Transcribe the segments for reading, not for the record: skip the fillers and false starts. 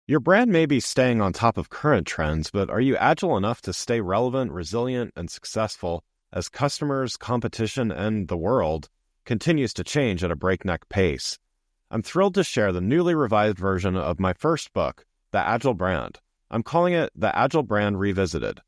Your brand may be staying on top of current trends, but are you agile enough to stay relevant, resilient, and successful as customers, competition, and the world continues to change at a breakneck pace? I'm thrilled to share the newly revised version of my first book, The Agile Brand. I'm calling it The Agile Brand Revisited.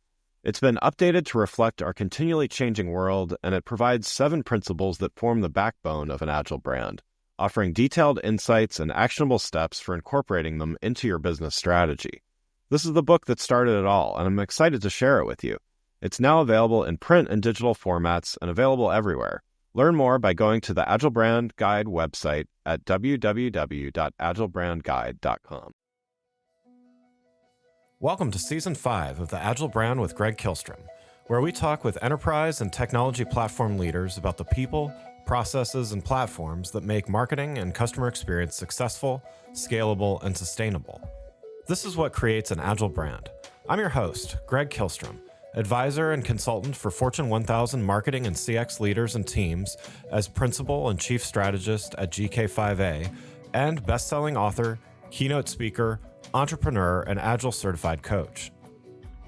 It's been updated to reflect our continually changing world, and it provides 7 principles that form the backbone of an agile brand, offering detailed insights and actionable steps for incorporating them into your business strategy. This is the book that started it all, and I'm excited to share it with you. It's now available in print and digital formats and available everywhere. Learn more by going to the Agile Brand Guide website at www.agilebrandguide.com. Welcome to Season 5 of the Agile Brand with Greg Kihlstrom, where we talk with enterprise and technology platform leaders about the people, processes, and platforms that make marketing and customer experience successful, scalable, and sustainable. This is what creates an agile brand. I'm your host, Greg Kihlstrom, advisor and consultant for Fortune 1000 marketing and CX leaders and teams as principal and chief strategist at GK5A, and best-selling author, keynote speaker, entrepreneur, and Agile certified coach.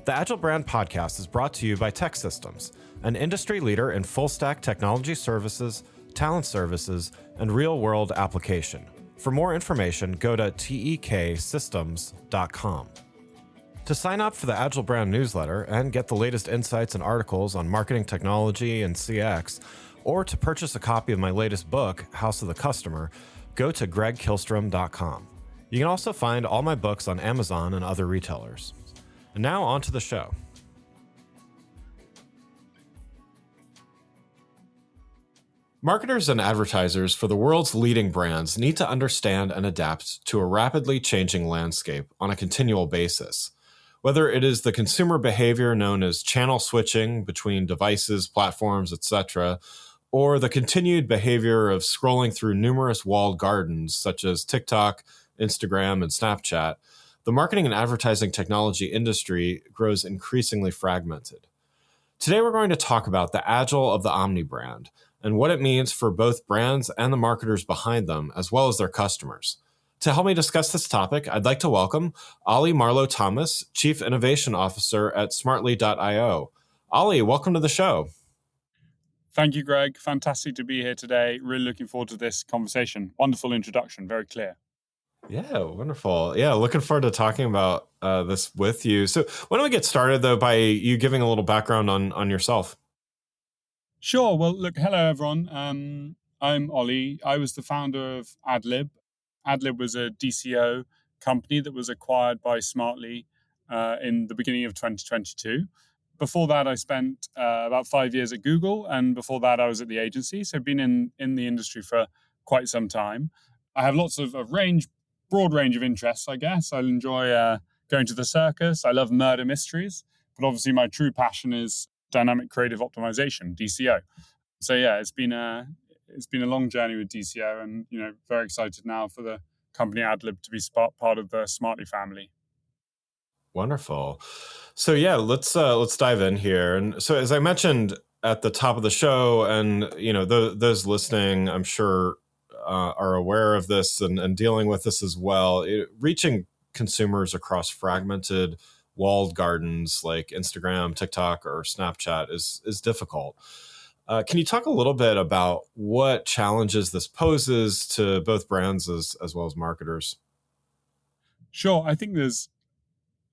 The Agile Brand podcast is brought to you by TEKsystems, an industry leader in full-stack technology services, talent services, and real-world application. For more information, go to teksystems.com. To sign up for the Agile Brand newsletter and get the latest insights and articles on marketing technology and CX, or to purchase a copy of my latest book, House of the Customer, go to gregkihlstrom.com. You can also find all my books on Amazon and other retailers. And now on to the show. Marketers and advertisers for the world's leading brands need to understand and adapt to a rapidly changing landscape on a continual basis. Whether it is the consumer behavior known as channel switching between devices, platforms, etc., or the continued behavior of scrolling through numerous walled gardens such as TikTok, Instagram, and Snapchat, the marketing and advertising technology industry grows increasingly fragmented. Today, we're going to talk about the Agile of the Omnibrand and what it means for both brands and the marketers behind them, as well as their customers. To help me discuss this topic, I'd like to welcome Oli Marlow Thomas, Chief Innovation Officer at Smartl.io. Oli, welcome to the show. Thank you, Greg. Fantastic to be here today. Really looking forward to this conversation. Wonderful introduction, very clear. Yeah, wonderful. Yeah, looking forward to talking about this with you. So why don't we get started, though, by you giving a little background on yourself? Sure. Well, look, hello, everyone. I'm Oli. I was the founder of Adlib. Adlib was a DCO company that was acquired by Smartl in the beginning of 2022. Before that, I spent about 5 years at Google, and before that, I was at the agency. So I've been in the industry for quite some time. I have lots of broad range of interests, I guess. I enjoy going to the circus. I love murder mysteries, but obviously my true passion is dynamic creative optimization, DCO. So yeah, it's been a long journey with DCO, and very excited now for the company Adlib to be part of the Smartl family. Wonderful. So yeah, let's dive in here. And so as I mentioned at the top of the show, and those listening, I'm sure are aware of this and dealing with this as well. Reaching consumers across fragmented walled gardens like Instagram, TikTok, or Snapchat is difficult. Can you talk a little bit about what challenges this poses to both brands as well as marketers? Sure. I think there's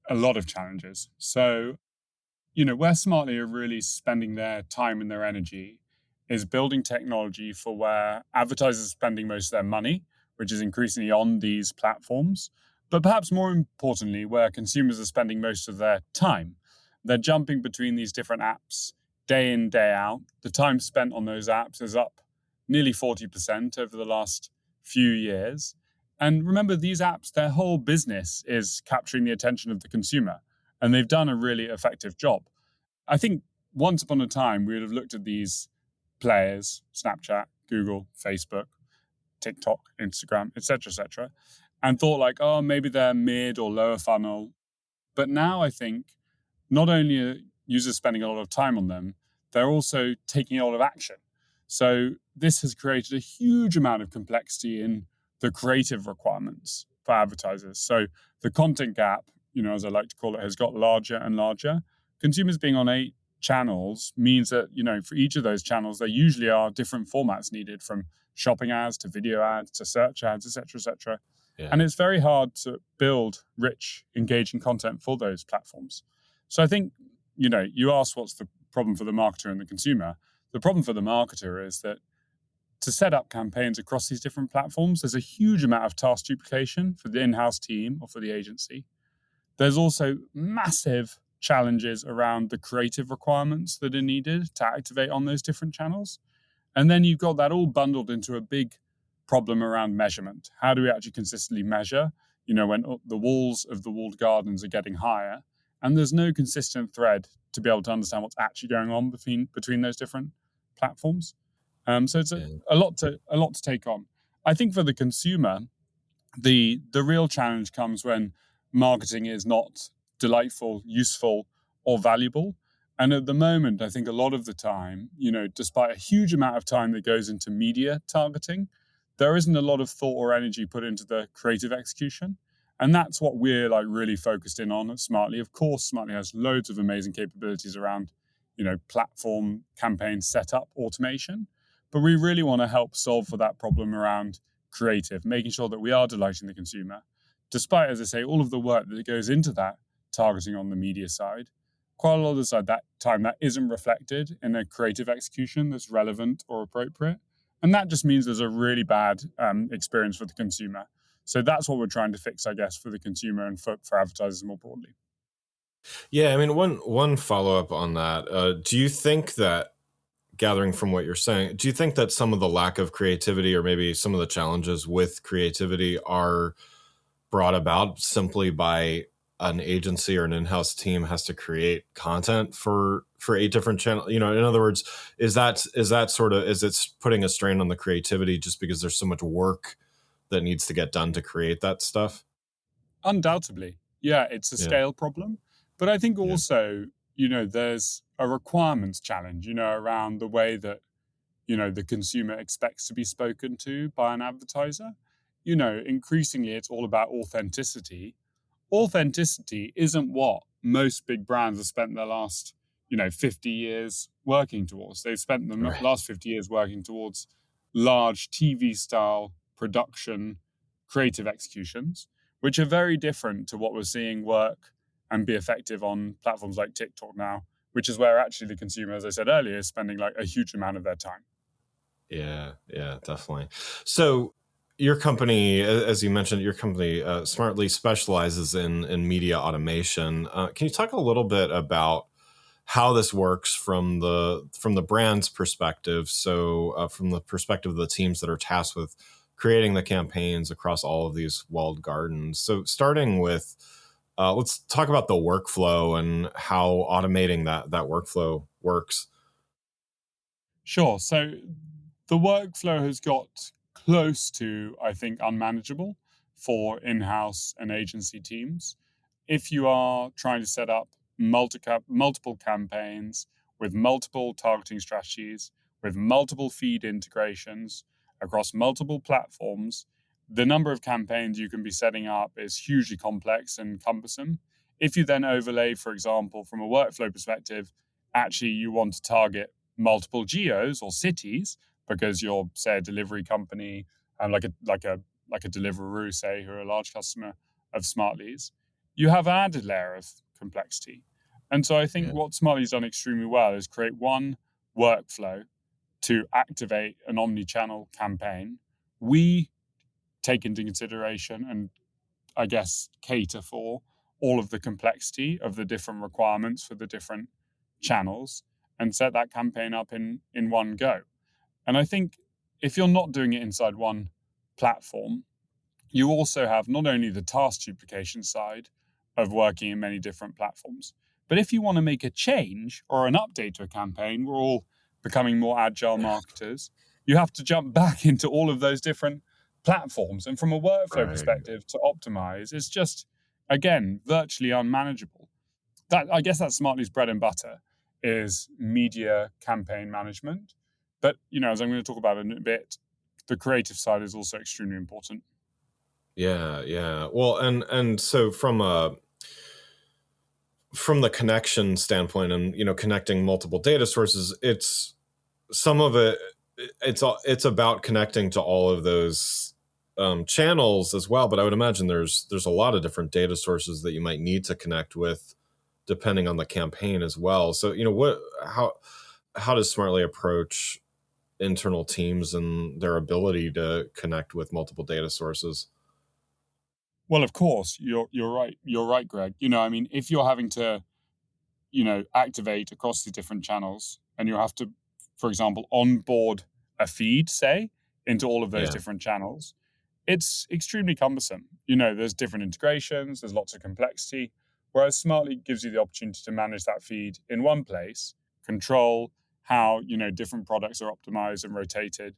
a lot of challenges. So, where Smartl are really spending their time and their energy is building technology for where advertisers are spending most of their money, which is increasingly on these platforms. But perhaps more importantly, where consumers are spending most of their time. They're jumping between these different apps day in, day out. The time spent on those apps is up nearly 40% over the last few years. And remember, these apps, their whole business is capturing the attention of the consumer. And they've done a really effective job. I think once upon a time, we would have looked at these players, Snapchat, Google, Facebook, TikTok, Instagram, etc., and thought like, oh, maybe they're mid or lower funnel. But now I think not only are users spending a lot of time on them, they're also taking a lot of action. So this has created a huge amount of complexity in the creative requirements for advertisers. So the content gap, as I like to call it, has got larger and larger. Consumers being on 8 channels means that, for each of those channels, there usually are different formats needed, from shopping ads to video ads to search ads, et cetera, et cetera. Yeah. And it's very hard to build rich, engaging content for those platforms. So I think, you asked what's the problem for the marketer and the consumer. The problem for the marketer is that to set up campaigns across these different platforms, there's a huge amount of task duplication for the in-house team or for the agency. There's also massive challenges around the creative requirements that are needed to activate on those different channels. And then you've got that all bundled into a big problem around measurement. How do we actually consistently measure, when the walls of the walled gardens are getting higher and there's no consistent thread to be able to understand what's actually going on between those different platforms? So it's a lot to take on. I think for the consumer, the real challenge comes when marketing is not delightful, useful, or valuable. And at the moment, I think a lot of the time, despite a huge amount of time that goes into media targeting, there isn't a lot of thought or energy put into the creative execution. And that's what we're really focused in on at Smartl. Of course, Smartl has loads of amazing capabilities around, platform campaign setup automation. But we really want to help solve for that problem around creative, making sure that we are delighting the consumer, despite, as I say, all of the work that goes into that targeting on the media side. Quite a lot of the side that time that isn't reflected in a creative execution that's relevant or appropriate. And that just means there's a really bad experience for the consumer. So that's what we're trying to fix, I guess, for the consumer and for advertisers more broadly. Yeah, I mean, one follow-up on that. Do you think that, gathering from what you're saying, do you think that some of the lack of creativity or maybe some of the challenges with creativity are brought about simply by an agency or an in-house team has to create content for 8 different channels? In other words, is it putting a strain on the creativity just because there's so much work that needs to get done to create that stuff? Undoubtedly. Yeah, it's a scale problem. But I think also, there's a requirements challenge, around the way that, the consumer expects to be spoken to by an advertiser. Increasingly, it's all about authenticity. Authenticity isn't what most big brands have spent their last, 50 years working towards. They've spent the last 50 years working towards large TV-style production, creative executions, which are very different to what we're seeing work and be effective on platforms like TikTok now, which is where actually the consumer, as I said earlier, is spending a huge amount of their time. Yeah, definitely. So your company, as you mentioned, Smartl specializes in media automation. Can you talk a little bit about how this works from the brand's perspective? So from the perspective of the teams that are tasked with creating the campaigns across all of these walled gardens. So starting with, let's talk about the workflow and how automating that workflow works. Sure. So the workflow has got close to, I think, unmanageable for in-house and agency teams. If you are trying to set up multiple campaigns with multiple targeting strategies, with multiple feed integrations across multiple platforms, the number of campaigns you can be setting up is hugely complex and cumbersome. If you then overlay, for example, from a workflow perspective, actually you want to target multiple geos or cities because you're, say, a delivery company and like a Deliveroo, say, who are a large customer of Smartly's, you have an added layer of complexity. And so I think what Smartly's done extremely well is create one workflow to activate an omni-channel campaign. We take into consideration and, I guess, cater for all of the complexity of the different requirements for the different channels and set that campaign up in one go. And I think if you're not doing it inside one platform, you also have not only the task duplication side of working in many different platforms, but if you want to make a change or an update to a campaign, we're all becoming more agile marketers, you have to jump back into all of those different platforms. And from a workflow perspective, to optimize, it's just, again, virtually unmanageable. I guess that's Smartly's bread and butter, is media campaign management. But, as I'm going to talk about in a bit, the creative side is also extremely important. Yeah, yeah. Well, and so from the connection standpoint, and connecting multiple data sources, it's some of it. It's about connecting to all of those channels as well. But I would imagine there's a lot of different data sources that you might need to connect with, depending on the campaign as well. So how does Smartly approach internal teams and their ability to connect with multiple data sources? Well, of course, you're right. You're right, Greg. I mean, if you're having to activate across the different channels, and you have to, for example, onboard a feed, say, into all of those Yeah, different channels, it's extremely cumbersome. There's different integrations, there's lots of complexity, whereas Smartly gives you the opportunity to manage that feed in one place, control how, different products are optimized and rotated,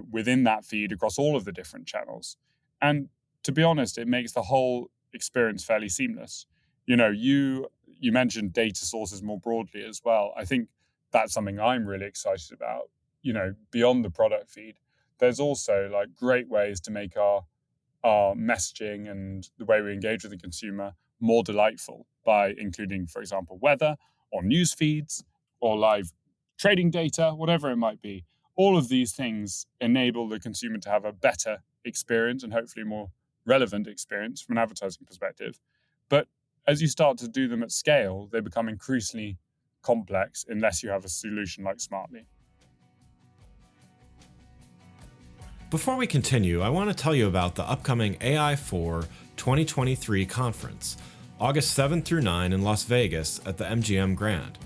within that feed across all of the different channels. And to be honest, it makes the whole experience fairly seamless. You mentioned data sources more broadly as well. I think that's something I'm really excited about. Beyond the product feed, there's also like great ways to make our messaging and the way we engage with the consumer more delightful by including, for example, weather or news feeds or live trading data, whatever it might be. All of these things enable the consumer to have a better experience and hopefully more relevant experience from an advertising perspective. But as you start to do them at scale, they become increasingly complex unless you have a solution like Smartly. before we continue, I want to tell you about the upcoming AI4 2023 conference, August 7 through 9 in Las Vegas at the MGM Grand.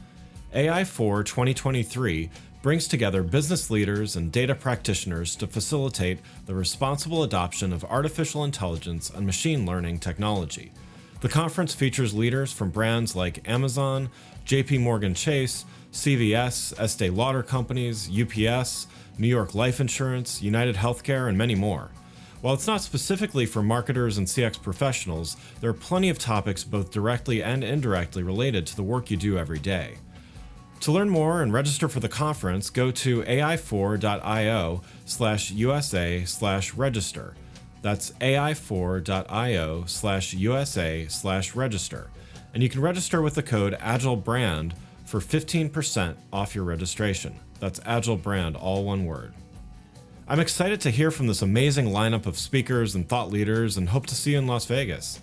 AI4 2023 brings together business leaders and data practitioners to facilitate the responsible adoption of artificial intelligence and machine learning technology. The conference features leaders from brands like Amazon, JP Morgan Chase, CVS, Estee Lauder Companies, UPS, New York Life Insurance, United Healthcare, and many more. While it's not specifically for marketers and CX professionals, there are plenty of topics both directly and indirectly related to the work you do every day. To learn more and register for the conference, go to ai4.io/USA/register. That's ai4.io/USA/register. And you can register with the code AgileBrand for 15% off your registration. That's AgileBrand, all one word. I'm excited to hear from this amazing lineup of speakers and thought leaders and hope to see you in Las Vegas.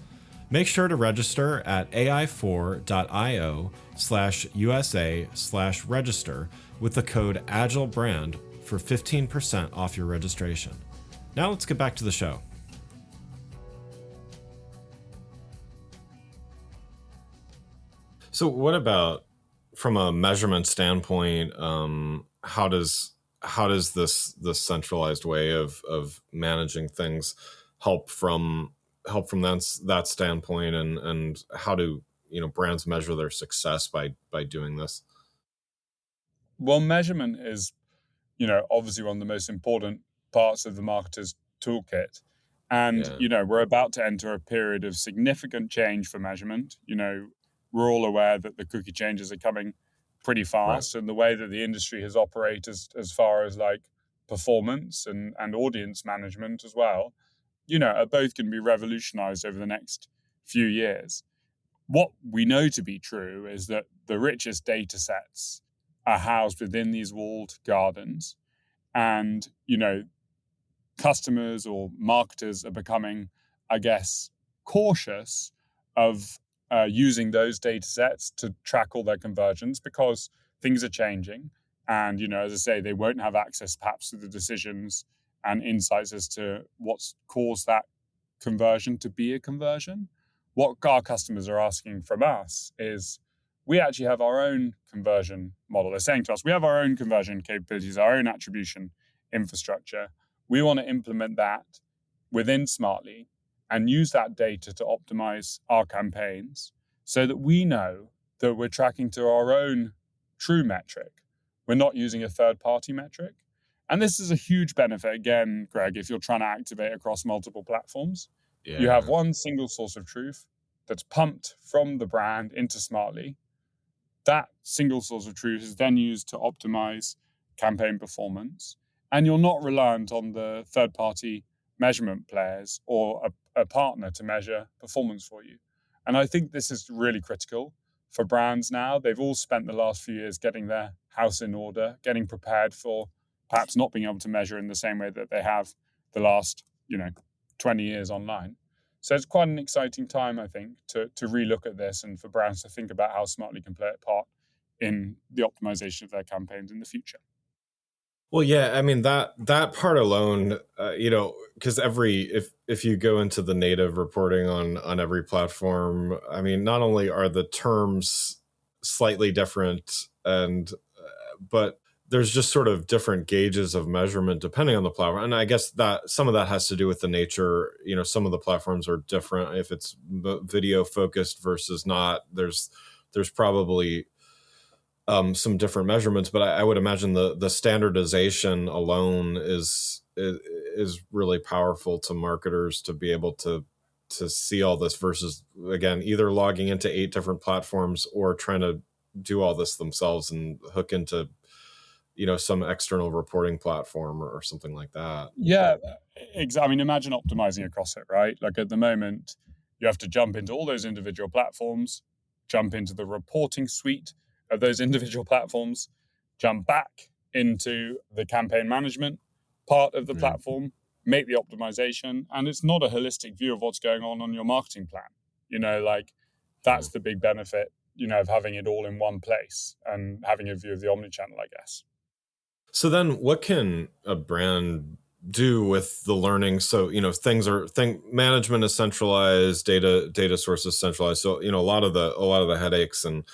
Make sure to register at ai4.io/USA/register with the code AgileBrand for 15% off your registration. Now let's get back to the show. So what about from a measurement standpoint, how does this centralized way of managing things help from that standpoint, and how do brands measure their success by doing this? Well, measurement is obviously one of the most important parts of the marketer's toolkit. And, Yeah, we're about to enter a period of significant change for measurement. We're all aware that the cookie changes are coming pretty right. fast, and the way that the industry has operated as far as like performance and audience management as well, are both going to be revolutionized over the next few years. What we know to be true is that the richest data sets are housed within these walled gardens. And, customers or marketers are becoming, I guess, cautious of using those data sets to track all their conversions because things are changing. And, as I say, they won't have access perhaps to the decisions and insights as to what's caused that conversion to be a conversion. What our customers are asking from us is we actually have our own conversion model. They're saying to us, we have our own conversion capabilities, our own attribution infrastructure. We want to implement that within Smartly and use that data to optimize our campaigns so that we know that we're tracking to our own true metric. We're not using a third-party metric. And this is a huge benefit, again, Greg, if you're trying to activate across multiple platforms. You have Yeah, one single source of truth that's pumped from the brand into Smartly. That single source of truth is then used to optimize campaign performance. And you're not reliant on the third party measurement players or a partner to measure performance for you. And I think this is really critical for brands now. They've all spent the last few years getting their house in order, getting prepared for perhaps not being able to measure in the same way that they have the last, 20 years online. So it's quite an exciting time, I think, to relook at this and for brands to think about how Smartly can play a part in the optimization of their campaigns in the future. Well, yeah, I mean that part alone, because if you go into the native reporting on every platform, I mean, not only are the terms slightly different, but there's just sort of different gauges of measurement depending on the platform, and I guess that some of that has to do with the nature. Some of the platforms are different. If it's video focused versus not, there's probably some different measurements, but I would imagine the standardization alone is really powerful to marketers to be able to see all this versus, again, either logging into 8 different platforms or trying to do all this themselves and hook into some external reporting platform or something like that. Yeah, exactly. I mean, imagine optimizing across it, right? Like at the moment, you have to jump into all those individual platforms, jump into the reporting suite of those individual platforms, jump back into the campaign management part of the platform, make the optimization, and it's not a holistic view of what's going on your marketing plan. That's the big benefit, of having it all in one place and having a view of the omnichannel, I guess. So then what can a brand do with the learning? So, management is centralized, data sources centralized. So, a lot of the headaches and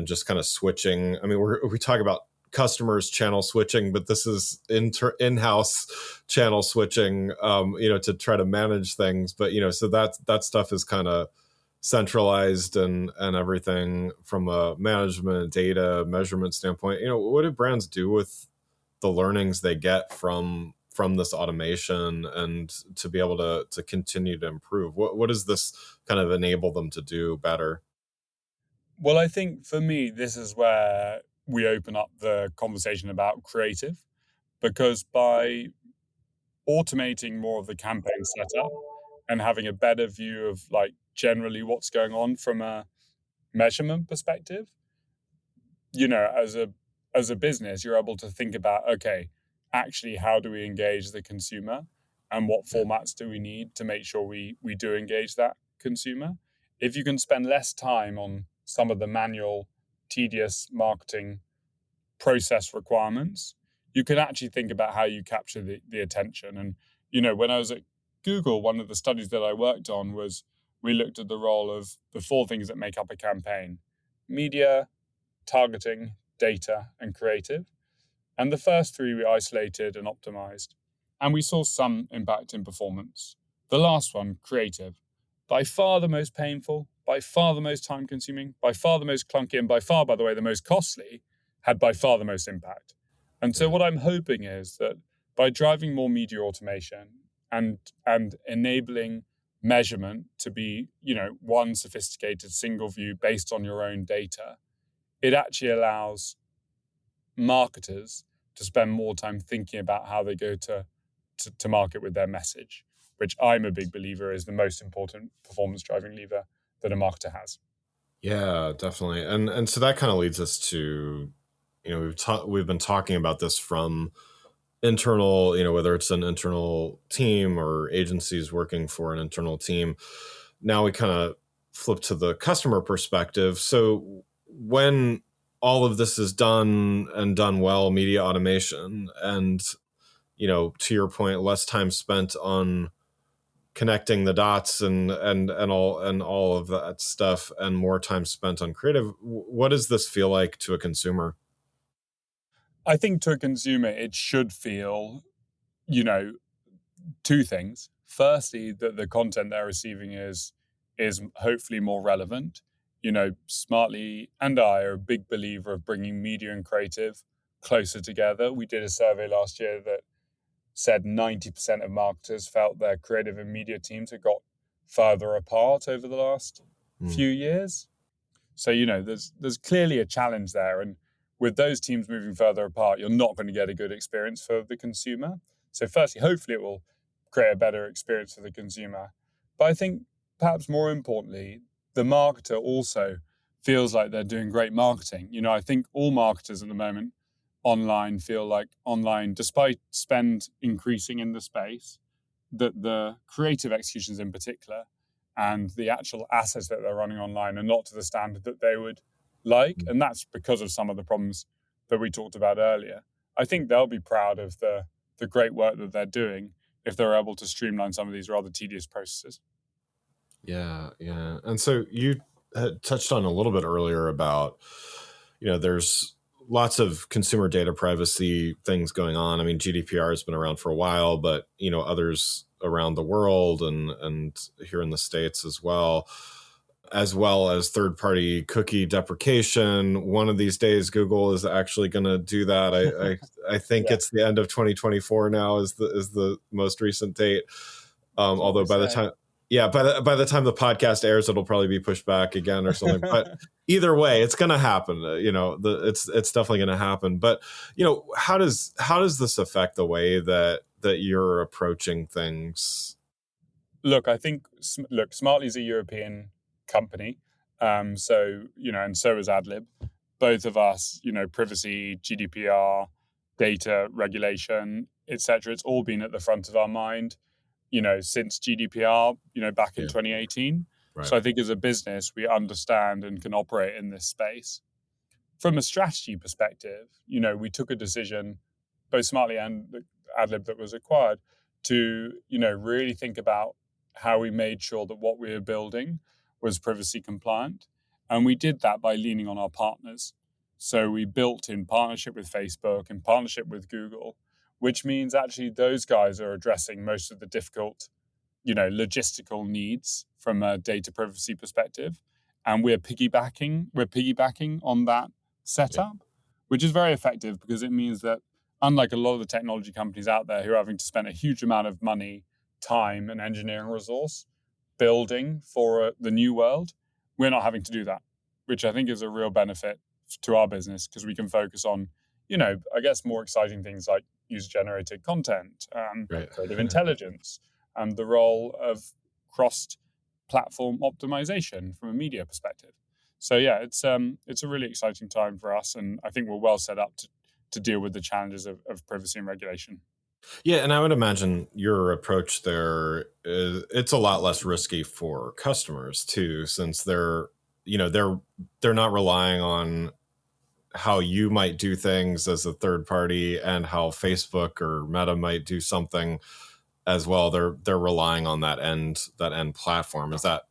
just kind of switching. I mean, we talk about customers channel switching, but this is in-house channel switching, to try to manage things. But, so that stuff is kind of centralized and everything from a management, data, measurement standpoint. What do brands do with the learnings they get from this automation and to be able to continue to improve? What does this kind of enable them to do better? Well, I think for me, this is where we open up the conversation about creative, because by automating more of the campaign setup and having a better view of generally what's going on from a measurement perspective, as a business, you're able to think about, okay, actually, how do we engage the consumer and what formats do we need to make sure we do engage that consumer? If you can spend less time on some of the manual, tedious marketing process requirements, you can actually think about how you capture the attention. And, when I was at Google, one of the studies that I worked on was we looked at the role of the 4 things that make up a campaign: media, targeting, data, and creative. And the first 3 we isolated and optimized. And we saw some impact in performance. The last one, creative, by far the most painful, by far the most time consuming, by far the most clunky, and by far, by the way, the most costly, had by far the most impact. And so what I'm hoping is that by driving more media automation and enabling measurement to be, one sophisticated single view based on your own data, it actually allows marketers to spend more time thinking about how they go to market with their message, which I'm a big believer is the most important performance driving lever that a marketer has. Yeah, definitely. And so that kind of leads us to, we've been talking about this from internal, whether it's an internal team or agencies working for an internal team. Now we kind of flip to the customer perspective. So when all of this is done and done well, media automation, and to your point, less time spent on connecting the dots and all of that stuff, and more time spent on creative. What does this feel like to a consumer? I think to a consumer, it should feel, 2 things. Firstly, that the content they're receiving is hopefully more relevant. Smartly and I are a big believer of bringing media and creative closer together. We did a survey last year that said 90% of marketers felt their creative and media teams had got further apart over the last few years. So, there's clearly a challenge there. And with those teams moving further apart, you're not going to get a good experience for the consumer. So firstly, hopefully it will create a better experience for the consumer. But I think perhaps more importantly, the marketer also feels like they're doing great marketing. I think all marketers at the moment online feel like online, despite spend increasing in the space, that the creative executions in particular and the actual assets that they're running online are not to the standard that they would like. And that's because of some of the problems that we talked about earlier. I think they'll be proud of the great work that they're doing if they're able to streamline some of these rather tedious processes. Yeah. And so you had touched on a little bit earlier about, there's lots of consumer data privacy things going on. I mean, GDPR has been around for a while, but, others around the world and here in the States as well as third-party cookie deprecation. One of these days, Google is actually going to do that. I think it's the end of 2024 now is the most recent date. Although by the time, by the time the podcast airs, it'll probably be pushed back again or something. But either way, it's going to happen. It's definitely going to happen. But how does this affect the way that you're approaching things? Look, I think Smartl is a European company, and so is Adlib. Both of us, privacy, GDPR, data regulation, etc. It's all been at the front of our mind, since GDPR, back in 2018. Right. So I think as a business, we understand and can operate in this space. From a strategy perspective, we took a decision, both Smartl and the Adlib that was acquired, to really think about how we made sure that what we were building was privacy compliant. And we did that by leaning on our partners. So we built in partnership with Facebook, in partnership with Google, which means actually those guys are addressing most of the difficult, logistical needs from a data privacy perspective. And we're piggybacking on that setup, which is very effective because it means that unlike a lot of the technology companies out there who are having to spend a huge amount of money, time, and engineering resource building for the new world, we're not having to do that, which I think is a real benefit to our business because we can focus on, I guess more exciting things like user-generated content, creative intelligence, and the role of cross-platform optimization from a media perspective. So yeah, it's a really exciting time for us, and I think we're well set up to deal with the challenges of privacy and regulation. Yeah, and I would imagine your approach there it's a lot less risky for customers too, since they're not relying on how you might do things as a third party and how Facebook or Meta might do something as well. They're relying on that end platform. Is that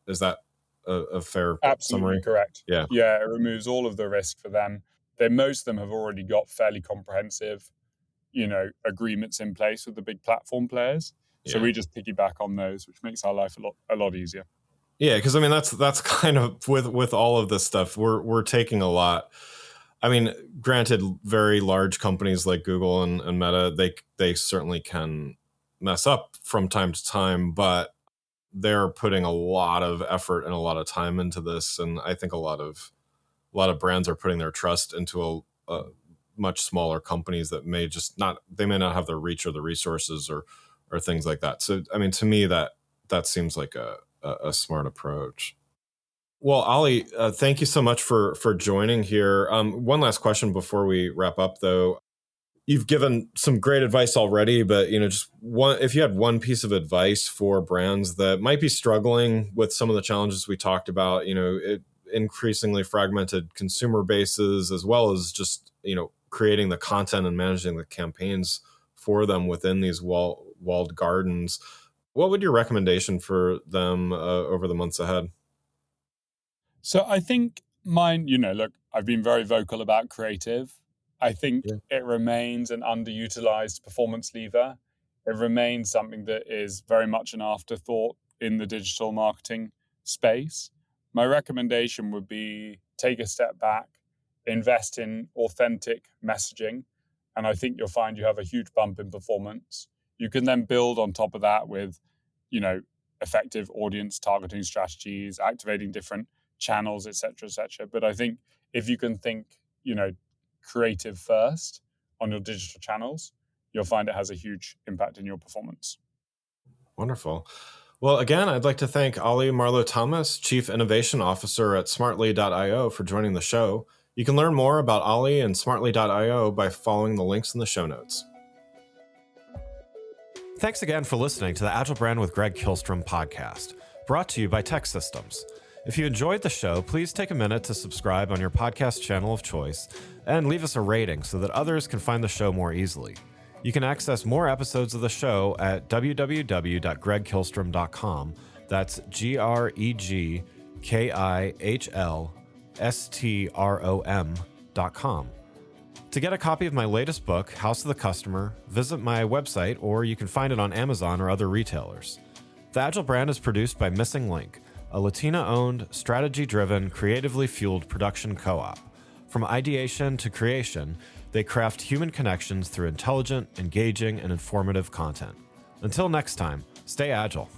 a fair Absolutely summary? correct. Yeah, it removes all of the risk for them. Most of them have already got fairly comprehensive agreements in place with the big platform players. So we just piggyback on those, which makes our life a lot easier. Yeah, because I mean that's kind of with all of this stuff, we're taking a lot. I mean, granted, very large companies like Google and Meta, they certainly can mess up from time to time, but they're putting a lot of effort and a lot of time into this, and I think a lot of brands are putting their trust into a much smaller companies that may not have the reach or the resources or things like that. So I mean, to me that seems like a smart approach. Well, Oli, thank you so much for joining here. One last question before we wrap up, though. You've given some great advice already, but just if you had one piece of advice for brands that might be struggling with some of the challenges we talked about, increasingly fragmented consumer bases, as well as just creating the content and managing the campaigns for them within these walled gardens, what would your recommendation for them over the months ahead? So I think mine, look, I've been very vocal about creative. I think it remains an underutilized performance lever. It remains something that is very much an afterthought in the digital marketing space. My recommendation would be take a step back, invest in authentic messaging, and I think you'll find you have a huge bump in performance. You can then build on top of that with, effective audience targeting strategies, activating different channels, et cetera, et cetera. But I think if you can think, creative first on your digital channels, you'll find it has a huge impact in your performance. Wonderful. Well, again, I'd like to thank Oli Marlow Thomas, Chief Innovation Officer at Smartl.io, for joining the show. You can learn more about Oli and Smartl.io by following the links in the show notes. Thanks again for listening to the Agile Brand with Greg Kihlstrom podcast, brought to you by Tech Systems. If you enjoyed the show, please take a minute to subscribe on your podcast channel of choice and leave us a rating so that others can find the show more easily. You can access more episodes of the show at www.gregkihlstrom.com. That's GregKihlstrom.com. To get a copy of my latest book, House of the Customer, visit my website, or you can find it on Amazon or other retailers. The Agile Brand is produced by Missing Link, a Latina-owned, strategy-driven, creatively fueled production co-op. From ideation to creation, they craft human connections through intelligent, engaging, and informative content. Until next time, stay agile.